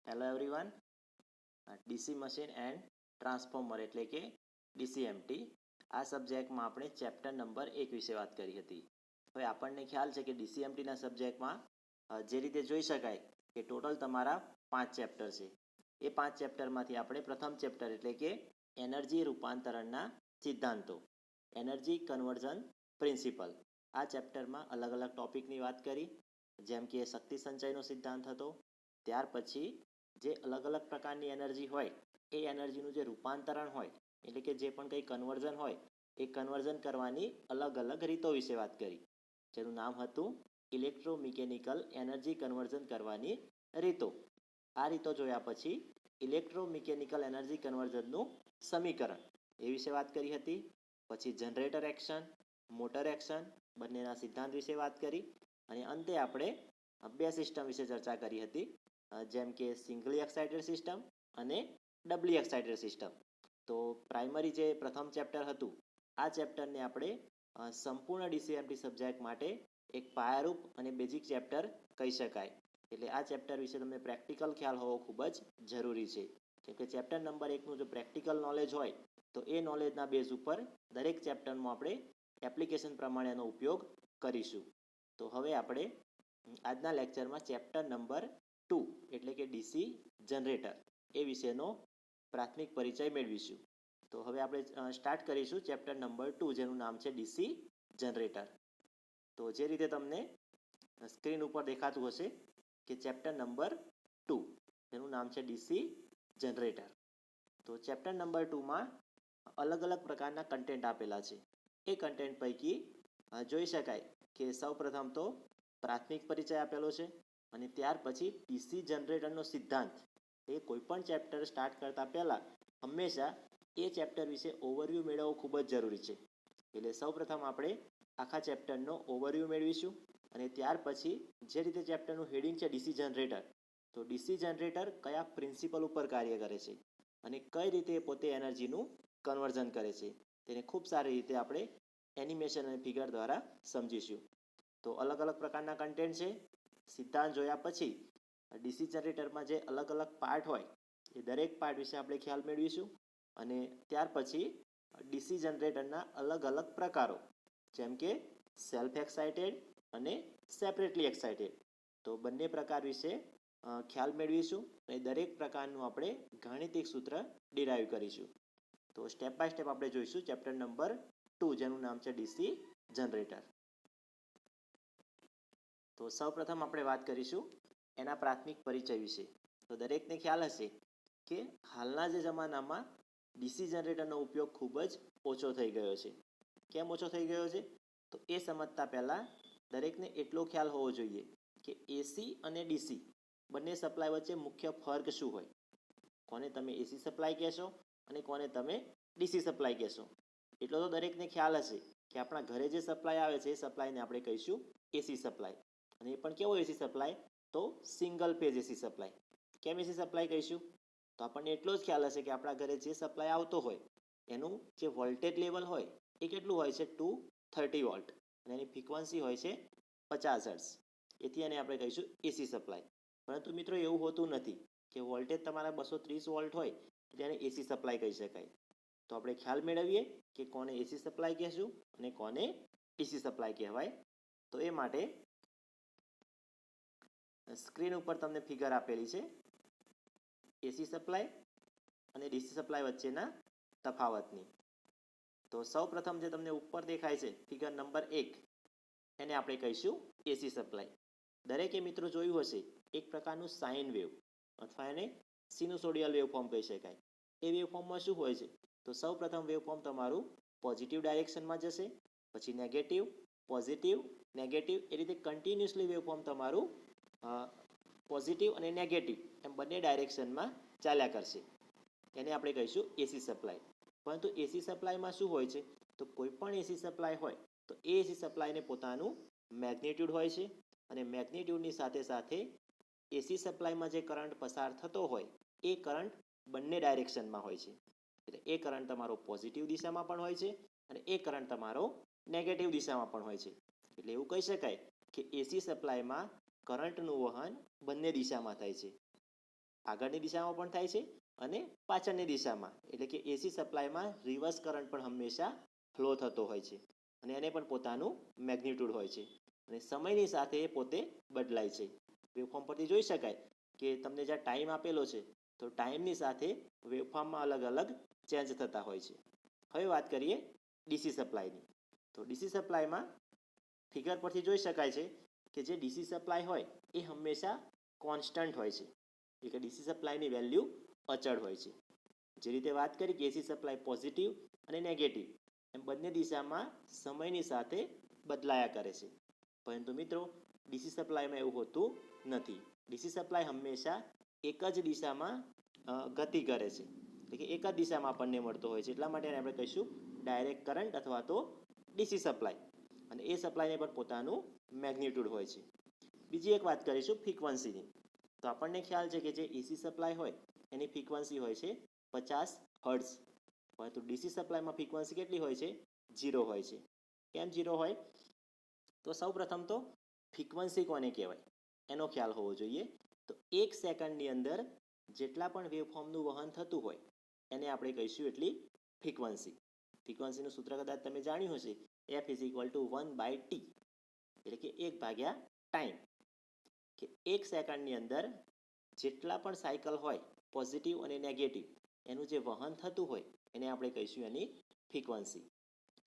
Hello everyone. DC machine and transformer એટલે કે ડીસીએમટી આ સબ્જેક્ટમાં આપણે ચેપ્ટર નંબર 1 વિશે વાત કરી હતી. હવે આપણને ખ્યાલ છે કે ડીસીએમટીના સબ્જેક્ટમાં જે રીતે જોઈ શકાય કે ટોટલ તમારા 5 ચેપ્ટર છે. એ 5 ચેપ્ટરમાંથી આપણે પ્રથમ ચેપ્ટર એટલે કે એનર્જી રૂપાંતરણના સિદ્ધાંતો, એનર્જી કન્વર્ઝન પ્રિન્સિપલ, આ ચેપ્ટરમાં અલગ અલગ ટોપિકની વાત કરી, જેમ કે શક્તિ સંચયનો સિદ્ધાંત હતો. ત્યાર પછી જે અલગ અલગ પ્રકારની એનર્જી હોય એ એનર્જીનું જે રૂપાંતરણ હોય એટલે કે જે પણ કંઈ કન્વર્ઝન હોય એ કન્વર્ઝન કરવાની અલગ અલગ રીતો વિશે વાત કરી, જેનું નામ હતું ઇલેક્ટ્રોમિકેનિકલ એનર્જી કન્વર્ઝન કરવાની રીતો. આ રીતો જોયા પછી ઇલેક્ટ્રોમિકેનિકલ એનર્જી કન્વર્ઝનનું સમીકરણ એ વિશે વાત કરી હતી. પછી જનરેટર એક્શન, મોટર એક્શન બંનેના સિદ્ધાંત વિશે વાત કરી અને અંતે આપણે બે સિસ્ટમ વિશે ચર્ચા કરી હતી, જેમ કે સિંગલી એક્સાઇટેડ સિસ્ટમ અને ડબલી એક્સાઇટેડ સિસ્ટમ. તો પ્રાઇમરી જે પ્રથમ ચેપ્ટર હતું આ ચેપ્ટરને આપણે સંપૂર્ણ ડીસીએમટી સબ્જેક્ટ માટે એક પાયારૂપ અને બેઝિક ચેપ્ટર કહી શકાય. એટલે આ ચેપ્ટર વિશે તમને પ્રેક્ટિકલ ખ્યાલ હોવો ખૂબ જ જરૂરી છે, કેમ કે ચેપ્ટર નંબર 1નું જો પ્રેક્ટિકલ નોલેજ હોય તો એ નોલેજના બેઝ ઉપર દરેક ચેપ્ટરમાં આપણે એપ્લિકેશન પ્રમાણે એનો ઉપયોગ કરીશું. તો હવે આપણે આજના લેક્ચરમાં ચેપ્ટર નંબર 2 એટલે કે ડીસી જનરેટર એ વિશેનો પ્રાથમિક પરિચય મેળવીશું. તો હવે આપણે સ્ટાર્ટ કરીશું ચેપ્ટર નંબર 2, જેનું નામ છે ડીસી જનરેટર. તો જે રીતે તમને સ્ક્રીન ઉપર દેખાતું હશે કે ચેપ્ટર નંબર 2 જેનું નામ છે ડીસી જનરેટર. તો ચેપ્ટર નંબર 2માં અલગ અલગ પ્રકારના કન્ટેન્ટ આપેલા છે. એ કન્ટેન્ટ પૈકી જોઈ શકાય કે સૌપ્રથમ તો પ્રાથમિક પરિચય આપેલો છે અને ત્યાર પછી ડીસી જનરેટરનો સિદ્ધાંત. એ કોઈપણ ચેપ્ટર સ્ટાર્ટ કરતા પહેલાં હંમેશા એ ચેપ્ટર વિશે ઓવરવ્યૂ મેળવવો ખૂબ જ જરૂરી છે. એટલે સૌપ્રથમ આપણે આખા ચેપ્ટરનો ઓવરવ્યૂ મેળવીશું અને ત્યાર પછી જે રીતે ચેપ્ટરનું હેડિંગ છે ડીસી જનરેટર, તો ડીસી જનરેટર કયા પ્રિન્સિપલ ઉપર કાર્ય કરે છે અને કઈ રીતે પોતે એનર્જીનું કન્વર્ઝન કરે છે તેને ખૂબ સારી રીતે આપણે એનિમેશન અને ફિગર દ્વારા સમજીશું. તો અલગ અલગ પ્રકારના કન્ટેન્ટ છે. સિદ્ધાંત જોયા પછી ડીસી જનરેટરમાં જે અલગ અલગ પાર્ટ હોય એ દરેક પાર્ટ વિશે આપણે ખ્યાલ મેળવીશું અને ત્યાર પછી ડીસી જનરેટરના અલગ અલગ પ્રકારો, જેમ કે સેલ્ફ એક્સાઇટેડ અને સેપરેટલી એક્સાઇટેડ, તો બંને પ્રકાર વિશે ખ્યાલ મેળવીશું અને દરેક પ્રકારનું આપણે ગાણિતિક સૂત્ર ડિરાઈવ કરીશું. તો સ્ટેપ બાય સ્ટેપ આપણે જોઈશું ચેપ્ટર નંબર 2 જેનું નામ છે ડીસી જનરેટર. તો સૌપ્રથમ આપણે વાત કરીશું એના પ્રાથમિક પરિચય વિશે. તો દરેકને ખ્યાલ હશે કે હાલના જે જમાનામાં ડીસી જનરેટરનો ઉપયોગ ખૂબ જ ઓછો થઈ ગયો છે. કેમ ઓછો થઈ ગયો છે? તો એ સમજતા પહેલાં દરેકને એટલો ખ્યાલ હોવો જોઈએ કે એસી અને ડીસી બંને સપ્લાય વચ્ચે મુખ્ય ફર્ક શું હોય. કોને તમે એસી સપ્લાય કહેશો અને કોને તમે ડીસી સપ્લાય કહેશો. એટલો તો દરેકને ખ્યાલ હશે કે આપણા ઘરે જે સપ્લાય આવે છે એ સપ્લાયને આપણે કહીશું એસી સપ્લાય. અને એ પણ કેવો એસી સપ્લાય? તો સિંગલ ફેઝ એસી સપ્લાય. કેમ એસી સપ્લાય કહીશું? તો આપણને એટલો જ ખ્યાલ હશે કે આપણા ઘરે જે સપ્લાય આવતો હોય એનું જે વોલ્ટેજ લેવલ હોય એ કેટલું હોય છે? 230 વોલ્ટ અને એની ફ્રીક્વન્સી હોય છે 50 હર્ટ્ઝ. એથી એને આપણે કહીશું એસી સપ્લાય. પરંતુ મિત્રો એવું હોતું નથી કે વોલ્ટેજ તમારા 230 વોલ્ટ હોય એટલે એને એસી સપ્લાય કહી શકાય. તો આપણે ખ્યાલ મેળવીએ કે કોને એસી સપ્લાય કહેશું અને કોને ડીસી સપ્લાય કહેવાય. તો એ માટે સ્ક્રીન ઉપર તમને ફિગર આપેલી છે એસી સપ્લાય અને ડીસી સપ્લાય વચ્ચેના તફાવતની. તો સૌપ્રથમ જે તમને ઉપર દેખાય છે ફિગર નંબર 1, એને આપણે કહીશું એસી સપ્લાય. દરેકે મિત્રો જોયું હશે એક પ્રકારનું સાઇન વેવ અથવા એને સિનુસોડિયલ વેવફોર્મ કહી શકાય. એ વેવફોર્મમાં શું હોય છે? તો સૌપ્રથમ વેવફોર્મ તમારું પોઝિટિવ ડાયરેક્શનમાં જશે, પછી નેગેટિવ, પોઝિટિવ, નેગેટિવ, એ રીતે કન્ટિન્યુઅસલી વેવફોર્મ તમારું પોઝિટિવ અને નેગેટિવ એમ બંને ડાયરેક્શનમાં ચાલ્યા કરશે. એને આપણે કહીશું એસી સપ્લાય. પરંતુ એસી સપ્લાયમાં શું હોય છે? તો કોઈ પણ એસી સપ્લાય હોય તો એ એસી સપ્લાયને પોતાનું મેગ્નિટ્યુડ હોય છે અને મેગ્નિટ્યુડની સાથે સાથે એસી સપ્લાયમાં જે કરંટ પસાર થતો હોય એ કરંટ બંને ડાયરેક્શનમાં હોય છે. એટલે એ કરંટ તમારો પોઝિટિવ દિશામાં પણ હોય છે અને એ કરંટ તમારો નેગેટિવ દિશામાં પણ હોય છે. એટલે એવું કહી શકાય કે એસી સપ્લાયમાં કરંટનું વહન બંને દિશામાં થાય છે. આગળની દિશામાં પણ થાય છે અને પાછળની દિશામાં, એટલે કે એસી સપ્લાયમાં રિવર્સ કરંટ પણ હંમેશા ફ્લો થતો હોય છે અને એને પણ પોતાનું મેગ્નિટ્યુડ હોય છે અને સમયની સાથે એ પોતે બદલાય છે. વેવફોર્મ પરથી જોઈ શકાય કે તમને જ્યાં ટાઈમ આપેલો છે તો ટાઈમની સાથે વેવફોર્મમાં અલગ અલગ ચેન્જ થતા હોય છે. હવે વાત કરીએ ડીસી સપ્લાયની. તો ડીસી સપ્લાયમાં ફિગર પરથી જોઈ શકાય છે કે જે ડીસી સપ્લાય હોય એ હંમેશા કોન્સ્ટન્ટ હોય છે, એટલે કે ડીસી સપ્લાયની વેલ્યુ અચળ હોય છે. જે રીતે વાત કરી કે એસી સપ્લાય પોઝિટિવ અને નેગેટિવ એમ બંને દિશામાં સમયની સાથે બદલાયા કરે છે. પરંતુ મિત્રો ડીસી સપ્લાયમાં એવું હોતું નથી. ડીસી સપ્લાય હંમેશા એક જ દિશામાં ગતિ કરે છે, એટલે કે એક જ દિશામાં આપણને મળતો હોય છે. એટલા માટે આપણે કહીશું ડાયરેક્ટ કરંટ અથવા તો ડીસી સપ્લાય, અને એ સપ્લાયને પણ પોતાનું મેગ્નિટ્યુડ હોય છે. બીજી એક વાત કરીશું ફ્રીક્વન્સીની. તો આપણને ખ્યાલ છે કે જે એસી સપ્લાય હોય એની ફ્રીક્વન્સી હોય છે 50 હર્ટ્ઝ, પરંતુ ડીસી સપ્લાયમાં ફ્રીક્વન્સી કેટલી હોય છે? 0 હોય છે. કેમ 0 હોય? તો સૌ પ્રથમ તો ફ્રીક્વન્સી કોને કહેવાય એનો ખ્યાલ હોવો જોઈએ. તો 1 સેકન્ડની અંદર જેટલા પણ વેવફોર્મનું વહન થતું હોય એને આપણે કહીશું એટલી ફ્રીક્વન્સી. ફ્રીક્વન્સીનું સૂત્ર કદાચ તમે જાણ્યું હશે, F = 1/t, એટલે કે 1 ટાઈમ. કે 1 સેકન્ડની અંદર જેટલા પણ સાયકલ હોય પોઝિટિવ અને નેગેટિવ એનું જે વહન થતું હોય એને આપણે કહીશું એની ફ્રીક્વન્સી.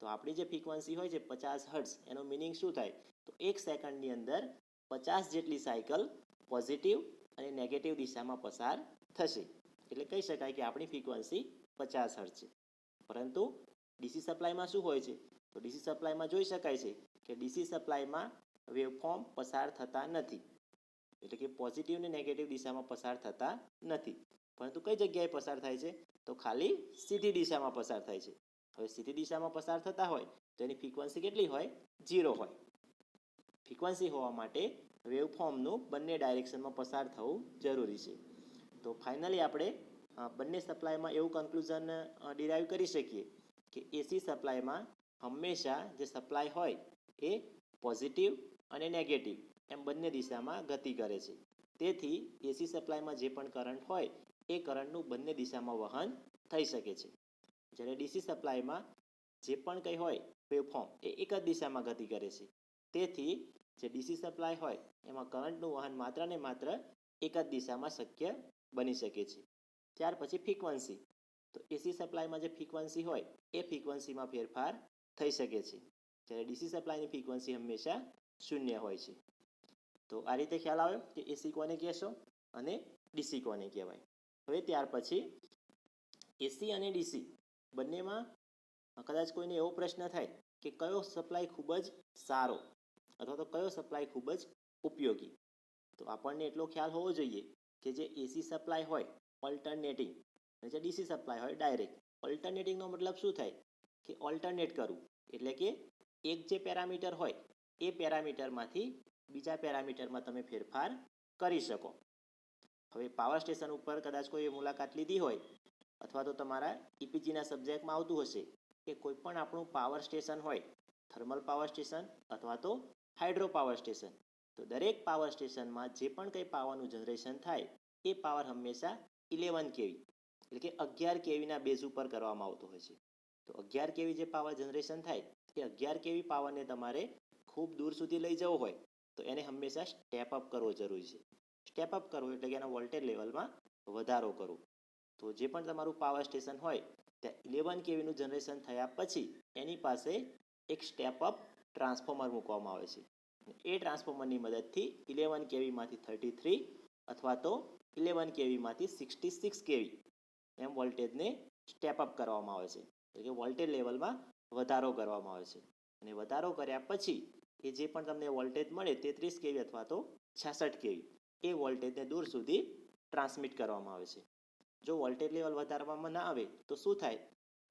તો આપણી જે ફ્રીક્વન્સી હોય છે 50 હર્ટ્ઝ, એનો મિનિંગ શું થાય? તો 1 સેકન્ડની અંદર 50 જેટલી સાયકલ પોઝિટિવ અને નેગેટિવ દિશામાં પસાર થશે, એટલે કહી શકાય કે આપણી ફ્રીક્વન્સી 50 હર્ટ્ઝ છે. પરંતુ ડીસી સપ્લાયમાં શું હોય છે? તો ડીસી સપ્લાયમાં જોઈ શકાય છે કે ડીસી સપ્લાયમાં વેવફોર્મ પસાર થતા નથી, એટલે કે પોઝિટિવ અને નેગેટિવ દિશામાં પસાર થતા નથી. પરંતુ કઈ જગ્યાએ પસાર થાય છે? તો ખાલી સીધી દિશામાં પસાર થાય છે. હવે સીધી દિશામાં પસાર થતા હોય તો એની ફ્રીક્વન્સી કેટલી હોય? 0 હોય. ફ્રીક્વન્સી હોવા માટે વેવફોર્મનું બંને ડાયરેક્શનમાં પસાર થવું જરૂરી છે. તો ફાઇનલી આપણે બંને સપ્લાયમાં એવું કન્ક્લુઝન ડિરાઈવ કરી શકીએ કે એસી સપ્લાયમાં હંમેશા જે સપ્લાય હોય એ પોઝિટિવ અને નેગેટિવ એમ બંને દિશામાં ગતિ કરે છે. તેથી એસી સપ્લાયમાં જે પણ કરંટ હોય એ કરંટનું બંને દિશામાં વહન થઈ શકે છે. જ્યારે ડીસી સપ્લાયમાં જે પણ કંઈ હોય વેવફોર્મ એ એક જ દિશામાં ગતિ કરે છે. તેથી જે ડીસી સપ્લાય હોય એમાં કરંટનું વહન માત્ર ને માત્ર એક જ દિશામાં શક્ય બની શકે છે. ત્યાર પછી ફ્રીક્વન્સી. તો એસી સપ્લાયમાં જે ફ્રીક્વન્સી હોય એ ફ્રીક્વન્સીમાં ફેરફાર થઈ શકે છે, જ્યારે ડીસી સપ્લાયની ફ્રીક્વન્સી હંમેશા 0 હોય છે. તો આ રીતે ખ્યાલ આવ્યો કે એસી કોને કહેશો અને ડીસી કોને કહેવાય. હવે ત્યાર પછી એસી અને ડીસી બંનેમાં કદાચ કોઈને એવો પ્રશ્ન થાય કે કયો સપ્લાય ખૂબ જ સારો અથવા તો કયો સપ્લાય ખૂબ જ ઉપયોગી. તો આપણને એટલો ખ્યાલ હોવો જોઈએ કે જે એસી સપ્લાય હોય ઓલ્ટરનેટિંગ અને જે ડીસી સપ્લાય હોય ડાયરેક્ટ. ઓલ્ટરનેટિંગનો મતલબ શું થાય? કે ઓલ્ટરનેટ કરવું, એટલે કે એક જે પેરામીટર હોય એ પેરામીટરમાંથી બીજા પેરામીટરમાં તમે ફેરફાર કરી શકો. હવે પાવર સ્ટેશન ઉપર કદાચ કોઈ મુલાકાત લીધી હોય અથવા તો તમારા ઈપીજીના સબ્જેક્ટમાં આવતું હશે કે કોઈ પણ આપણું પાવર સ્ટેશન હોય, થર્મલ પાવર સ્ટેશન અથવા તો હાઇડ્રો પાવર સ્ટેશન, તો દરેક પાવર સ્ટેશનમાં જે પણ કંઈ પાવરનું જનરેશન થાય એ પાવર હંમેશા 11 કેવી, એટલે કે 11 કેવીના બેઝ ઉપર કરવામાં આવતો હોય છે. તો 11 કેવી જે પાવર જનરેશન થાય એ 11 કેવી પાવરને તમારે ખૂબ દૂર સુધી લઈ જવો હોય તો એને હંમેશા સ્ટેપ અપ કરવો જરૂરી છે. સ્ટેપ અપ કરવું એટલે કે એના વોલ્ટેજ લેવલમાં વધારો કરવો. તો જે પણ તમારું પાવર સ્ટેશન હોય ત્યાં 11 કેવીનું જનરેશન થયા પછી એની પાસે એક સ્ટેપ અપ ટ્રાન્સફોર્મર મૂકવામાં આવે છે. એ ટ્રાન્સફોર્મરની મદદથી 11 કેવીમાંથી 33 અથવા તો 11 કેવીમાંથી 66 કેવી એમ વોલ્ટેજને સ્ટેપ અપ કરવામાં આવે છે, એટલે કે વોલ્ટેજ લેવલમાં વધારો કરવામાં આવે છે. અને વધારો કર્યા પછી એ જે પણ તમને વોલ્ટેજ મળે 33 કેવી અથવા તો 66 કેવી એ વોલ્ટેજને દૂર સુધી ટ્રાન્સમિટ કરવામાં આવે છે. જો વોલ્ટેજ લેવલ વધારવામાં ના આવે તો શું થાય?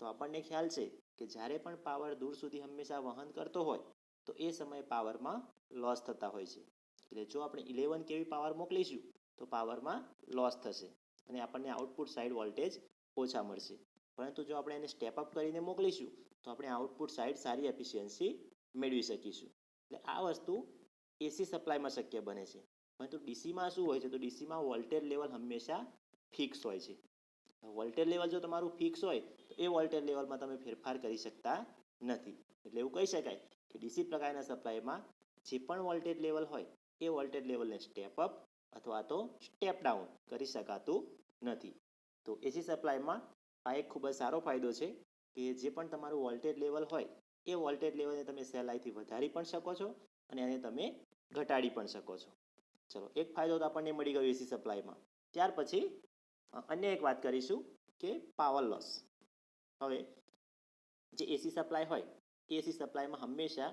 તો આપણને ખ્યાલ છે કે જ્યારે પણ પાવર દૂર સુધી હંમેશા વહન કરતો હોય તો એ સમયે પાવરમાં લોસ થતા હોય છે. એટલે જો આપણે 11 કેવી પાવર મોકલીશું તો પાવરમાં લોસ થશે અને આપણને આઉટપુટ સાઇડ વોલ્ટેજ ઓછા મળશે. પરંતુ જો આપણે એને સ્ટેપ અપ કરીને મોકલીશું તો આપણે આઉટપુટ સાઇડ સારી એફિશિયન્સી મેળવી શકીશું. એટલે આ વસ્તુ એસી સપ્લાયમાં શક્ય બને છે. પરંતુ ડીસીમાં શું હોય છે? તો ડીસીમાં વોલ્ટેજ લેવલ હંમેશા ફિક્સ હોય છે. વોલ્ટેજ લેવલ જો તમારું ફિક્સ હોય તો એ વોલ્ટેજ લેવલમાં તમે ફેરફાર કરી શકતા નથી. એટલે એવું કહી શકાય કે ડીસી પ્રકારના સપ્લાયમાં જે પણ વોલ્ટેજ લેવલ હોય એ વોલ્ટેજ લેવલને સ્ટેપ અપ અથવા તો સ્ટેપ ડાઉન કરી શકાતું નથી. તો એસી સપ્લાયમાં આ એક ખૂબ જ સારો ફાયદો છે કે જે પણ તમારું વોલ્ટેજ લેવલ હોય એ વોલ્ટેજ લેવલને તમે સહેલાઈથી વધારી પણ શકો છો અને એને તમે ઘટાડી પણ શકો છો. ચલો, એક ફાયદો તો આપણને મળી ગયો એસી સપ્લાયમાં. ત્યાર પછી અન્ય એક વાત કરીશું કે પાવર લોસ. હવે જે એસી સપ્લાય હોય એ એસી સપ્લાયમાં હંમેશા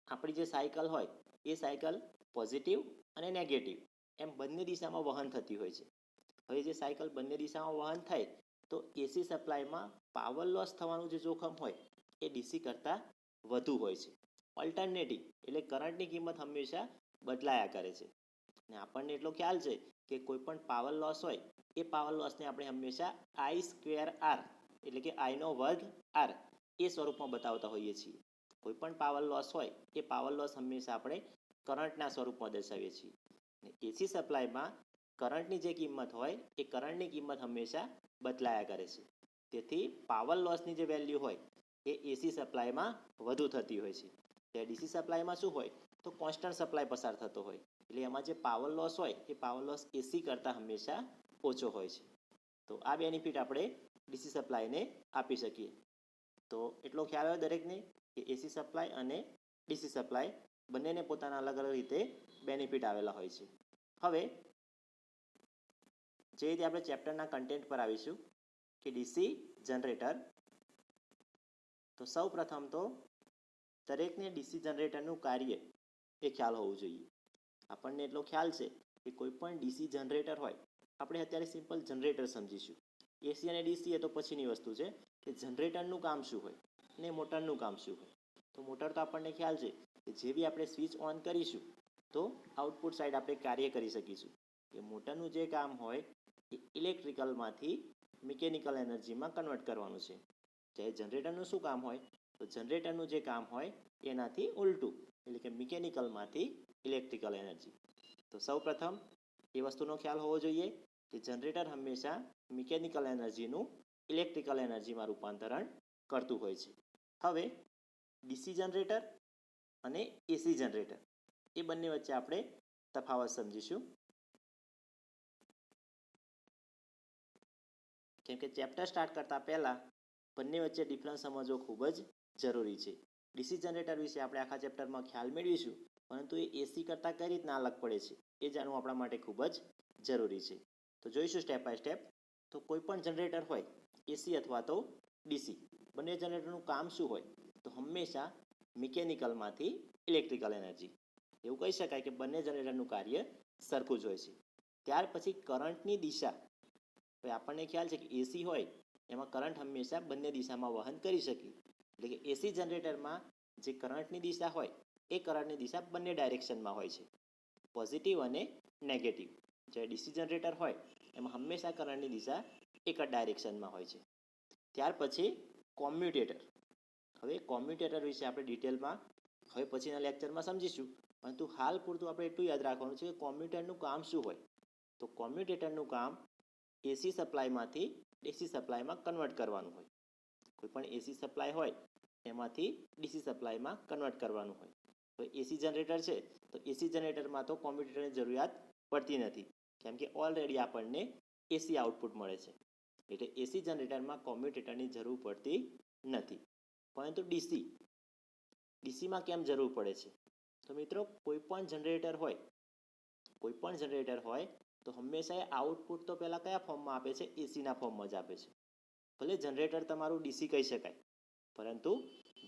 આપણી જે સાયકલ હોય એ સાયકલ પોઝિટિવ અને નેગેટિવ એમ બંને દિશામાં વહન થતી હોય છે. હવે જે સાયકલ બંને દિશામાં વહન થાય તો એસી સપ્લાયમાં પાવર લોસ થવાનું જે જોખમ હોય એ ડીસી કરતાં વધુ હોય છે. ઓલ્ટરનેટિંગ એટલે કરંટની કિંમત હંમેશા બદલાયા કરે છે. અને આપણને એટલો ખ્યાલ છે કે કોઈ પણ પાવર લોસ હોય એ પાવર લોસને આપણે હંમેશા આઈ સ્ક્વેર આર એટલે કે આઈનો વર્ગ આર એ સ્વરૂપમાં બતાવતા હોઈએ છીએ. કોઈ પણ પાવર લોસ હોય એ પાવર લોસ હંમેશા આપણે કરંટના સ્વરૂપમાં દર્શાવીએ છીએ. એસી સપ્લાયમાં કરંટની જે કિંમત હોય એ કરંટની કિંમત હંમેશા બદલાયા કરે છે. તેથી પાવર લોસની જે વેલ્યુ હોય એ એસી સપ્લાયમાં વધુ થતી હોય છે. ત્યારે ડીસી સપ્લાયમાં શું હોય તો કોન્સ્ટન્ટ સપ્લાય પસાર થતો હોય એટલે એમાં જે પાવર લોસ હોય એ પાવર લોસ એસી કરતાં હંમેશા ઓછો હોય છે. તો આ બેનિફિટ આપણે ડીસી સપ્લાયને આપી શકીએ. તો એટલો ખ્યાલ હોય દરેકને કે એસી સપ્લાય અને ડીસી સપ્લાય બંનેને પોતાના અલગ અલગ રીતે બેનિફિટ આવેલા હોય છે. હવે જે રીતે આપણે ચેપ્ટરના કન્ટેન્ટ પર આવીશું કે ડીસી જનરેટર. તો સૌ પ્રથમ તો દરેકને ડીસી જનરેટરનું કાર્ય એ ખ્યાલ હોવું જોઈએ. આપણને એટલો ખ્યાલ છે કે કોઈ પણ ડીસી જનરેટર હોય આપણે અત્યારે સિમ્પલ જનરેટર સમજીશું. એસી અને ડીસી એ તો પછીની વસ્તુ છે કે જનરેટરનું કામ શું હોય અને મોટરનું કામ શું હોય. તો મોટર તો આપણને ખ્યાલ છે કે જે બી આપણે સ્વિચ ઓન કરીશું તો આઉટપુટ સાઈડ આપણે કાર્ય કરી શકીશું. કે મોટરનું જે કામ હોય એ ઇલેક્ટ્રિકલમાંથી મિકેનિકલ એનર્જીમાં કન્વર્ટ કરવાનું છે. જ્યારે જનરેટરનું શું કામ હોય તો જનરેટરનું જે કામ હોય એનાથી ઉલટું એટલે કે મિકેનિકલમાંથી ઇલેક્ટ્રિકલ એનર્જી. તો સૌ પ્રથમ એ વસ્તુનો ખ્યાલ હોવો જોઈએ કે જનરેટર હંમેશા મિકેનિકલ એનર્જીનું ઇલેક્ટ્રિકલ એનર્જીમાં રૂપાંતરણ કરતું હોય છે. હવે ડીસી જનરેટર અને એસી જનરેટર એ બંને વચ્ચે આપણે તફાવત સમજીશું. કેમ કે ચેપ્ટર સ્ટાર્ટ કરતા પહેલા બંને વચ્ચે ડિફરન્સ સમજવો ખૂબ જ જરૂરી છે. ડીસી જનરેટર વિશે આપણે આખા ચેપ્ટરમાં ખ્યાલ મેળવીશું, પરંતુ એ એસી કરતાં કઈ રીતના અલગ પડે છે એ જાણવું આપણા માટે ખૂબ જ જરૂરી છે. તો જોઈશું સ્ટેપ બાય સ્ટેપ. તો કોઈ પણ જનરેટર હોય એસી અથવા તો ડીસી બંને જનરેટરનું કામ શું હોય તો હંમેશા મિકેનિકલમાંથી ઇલેક્ટ્રિકલ એનર્જી. એવું કહી શકાય કે બંને જનરેટરનું કાર્ય સરખું જ હોય છે. ત્યાર પછી કરંટની દિશા. હવે આપણને ખ્યાલ છે કે એસી હોય એમાં કરંટ હંમેશા બંને દિશામાં વહન કરી શકે. એટલે કે એસી જનરેટરમાં જે કરંટની દિશા હોય એ કરંટની દિશા બંને ડાયરેક્શનમાં હોય છે, પોઝિટિવ અને નેગેટિવ. જ્યારે ડીસી જનરેટર હોય એમાં હંમેશા કરંટની દિશા એક જ ડાયરેક્શનમાં હોય છે. ત્યાર પછી કોમ્યુટેટર. હવે કોમ્યુટેટર વિશે આપણે ડિટેલમાં હવે પછીના લેક્ચરમાં સમજીશું, પરંતુ હાલ પૂરતું આપણે એટલું યાદ રાખવાનું છે કે કોમ્યુટેટરનું કામ શું હોય. તો કોમ્યુટેટરનું કામ એસી સપ્લાયમાંથી ડીસી સપ્લાયમાં કન્વર્ટ કરવાનું હોય. કોઈ પણ એસી સપ્લાય હોય એમાંથી ડીસી સપ્લાયમાં કન્વર્ટ કરવાનું હોય. તો એસી જનરેટર છે તો એસી જનરેટરમાં તો કોમ્યુટેટરની જરૂરિયાત પડતી નથી, કેમ કે ઓલરેડી આપણને એસી આઉટપુટ મળે છે. એટલે એસી જનરેટરમાં કોમ્યુટેટરની જરૂર પડતી નથી. પરંતુ ડીસીમાં કેમ જરૂર પડે છે? તો મિત્રો કોઈ પણ જનરેટર હોય તો હંમેશા એ આઉટપુટ તો પહેલાં કયા ફોર્મમાં આપે છે? એસીના ફોર્મમાં જ આપે છે. ભલે જનરેટર તમારું ડીસી કહી શકાય, પરંતુ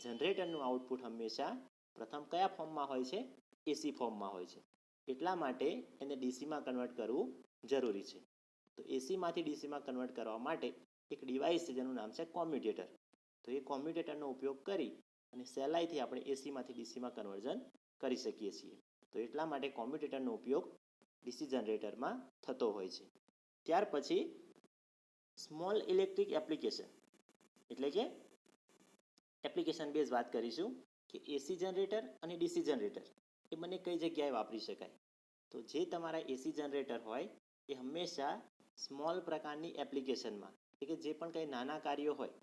જનરેટરનું આઉટપુટ હંમેશા પ્રથમ કયા ફોર્મમાં હોય છે? એસી ફોર્મમાં હોય છે. એટલા માટે એને ડીસીમાં કન્વર્ટ કરવું જરૂરી છે. તો એસીમાંથી ડીસીમાં કન્વર્ટ કરવા માટે એક ડિવાઇસ છે જેનું નામ છે કોમ્યુટેટર. તો એ કોમ્યુટેટરનો ઉપયોગ કરી અને સહેલાઈથી આપણે એસીમાંથી ડીસીમાં કન્વર્ઝન કરી શકીએ છીએ. તો એટલા માટે કોમ્યુટેટરનો ઉપયોગ ડીસી જનરેટરમાં થતો હોય છે. ત્યાર પછી સ્મોલ ઇલેક્ટ્રિક એપ્લિકેશન એટલે કે એપ્લિકેશન બેઝ વાત કરીશું કે એસી જનરેટર અને ડીસી જનરેટર એ બંને કઈ જગ્યાએ વાપરી શકાય. તો જે તમારા એસી જનરેટર હોય એ હંમેશા સ્મોલ પ્રકારની એપ્લિકેશનમાં, એટલે કે જે પણ કંઈ નાના કાર્યો હોય,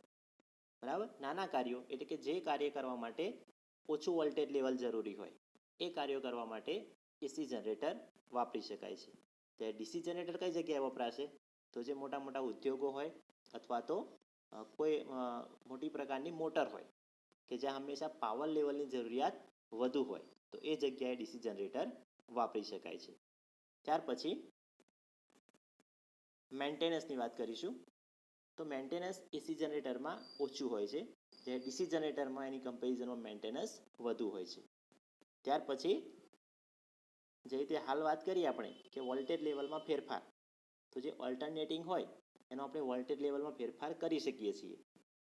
બરાબર, નાના કાર્યો એટલે કે જે કાર્ય કરવા માટે ઓછું વોલ્ટેજ લેવલ જરૂરી હોય એ કાર્યો કરવા માટે એસી જનરેટર વાપરી શકાય છે. ત્યારે ડીસી જનરેટર કઈ જગ્યાએ વપરાશે? તો જે મોટા મોટા ઉદ્યોગો હોય અથવા તો કોઈ મોટી પ્રકારની મોટર હોય કે જ્યાં હંમેશા પાવર લેવલની જરૂરિયાત વધુ હોય તો એ જગ્યાએ ડીસી જનરેટર વાપરી શકાય છે. ત્યાર પછી મેન્ટેનન્સની વાત કરીશું. તો મેન્ટેનન્સ એસી જનરેટરમાં ઓછું હોય છે, જે ડીસી જનરેટરમાં એની કમ્પેરિઝનમાં મેન્ટેનન્સ વધુ હોય છે. ત્યાર પછી જે રીતે હાલ વાત કરીએ આપણે કે વોલ્ટેજ લેવલમાં ફેરફાર, તો જે ઓલ્ટરનેટિંગ હોય એનો આપણે વોલ્ટેજ લેવલમાં ફેરફાર કરી શકીએ છીએ.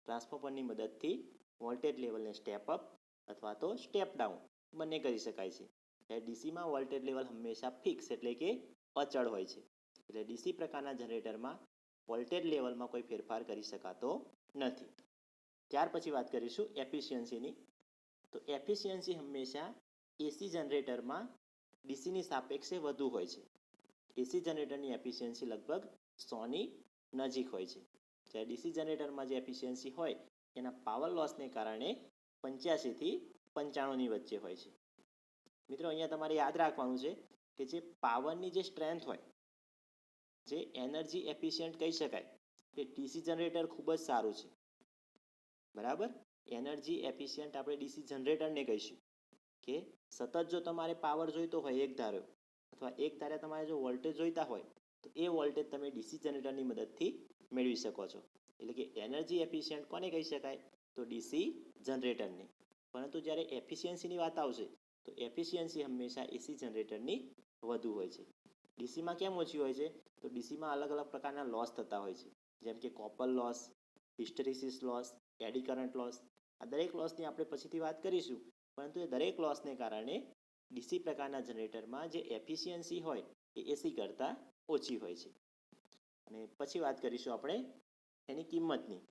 ટ્રાન્સફોર્મરની મદદથી વોલ્ટેજ લેવલને સ્ટેપ અપ અથવા તો સ્ટેપ ડાઉન બંને કરી શકાય છે. ત્યારે ડીસીમાં વોલ્ટેજ લેવલ હંમેશા ફિક્સ એટલે કે અચળ હોય છે. એટલે ડીસી પ્રકારના જનરેટરમાં વોલ્ટેજ લેવલમાં કોઈ ફેરફાર કરી શકાતો નથી. ત્યાર પછી વાત કરીશું એફિશિયન્સીની. તો એફિશિયન્સી હંમેશા એસી જનરેટરમાં ડીસીની સાપેક્ષે વધુ હોય છે. એસી જનરેટરની એફિશિયન્સી લગભગ 100ની નજીક હોય છે. જ્યારે ડીસી જનરેટરમાં જે એફિશિયન્સી હોય એના પાવર લોસને કારણે 85થી 95ની વચ્ચે હોય છે. મિત્રો અહીંયા તમારે યાદ રાખવાનું છે કે જે પાવરની જે સ્ટ્રેન્થ હોય, જે એનર્જી એફિશિયન્ટ કહી શકાય, તે ડીસી જનરેટર ખૂબ જ સારું છે. બરાબર, એનર્જી એફિશિયન્ટ આપણે ડીસી જનરેટરને કહીશું કે સતત જો તમારે પાવર જોઈતો હોય એક ધારો અથવા એક ધારે તમારે જો વોલ્ટેજ જોઈતા હોય તો એ વોલ્ટેજ તમે ડીસી જનરેટરની મદદથી મેળવી શકો છો. એટલે કે એનર્જી એફિશિયન્ટ કોને કહી શકાય? તો ડીસી જનરેટરને. પરંતુ જ્યારે એફિશિયન્સીની વાત આવશે તો એફિશિયન્સી હંમેશા એસી જનરેટરની વધુ હોય છે. ડીસીમાં કેમ ઓછી હોય છે? તો ડીસીમાં અલગ અલગ પ્રકારના લોસ થતા હોય છે, જેમ કે copper loss, hysteresis loss, eddy current loss. આ દરેક લોસની આપણે પછીથી વાત કરીશું, પરંતુ એ દરેક લોસને કારણે ડીસી પ્રકારના જનરેટરમાં જે એફિશિયન્સી હોય એ એસી કરતાં ઓછી હોય છે. અને પછી વાત કરીશું આપણે એની કિંમતની.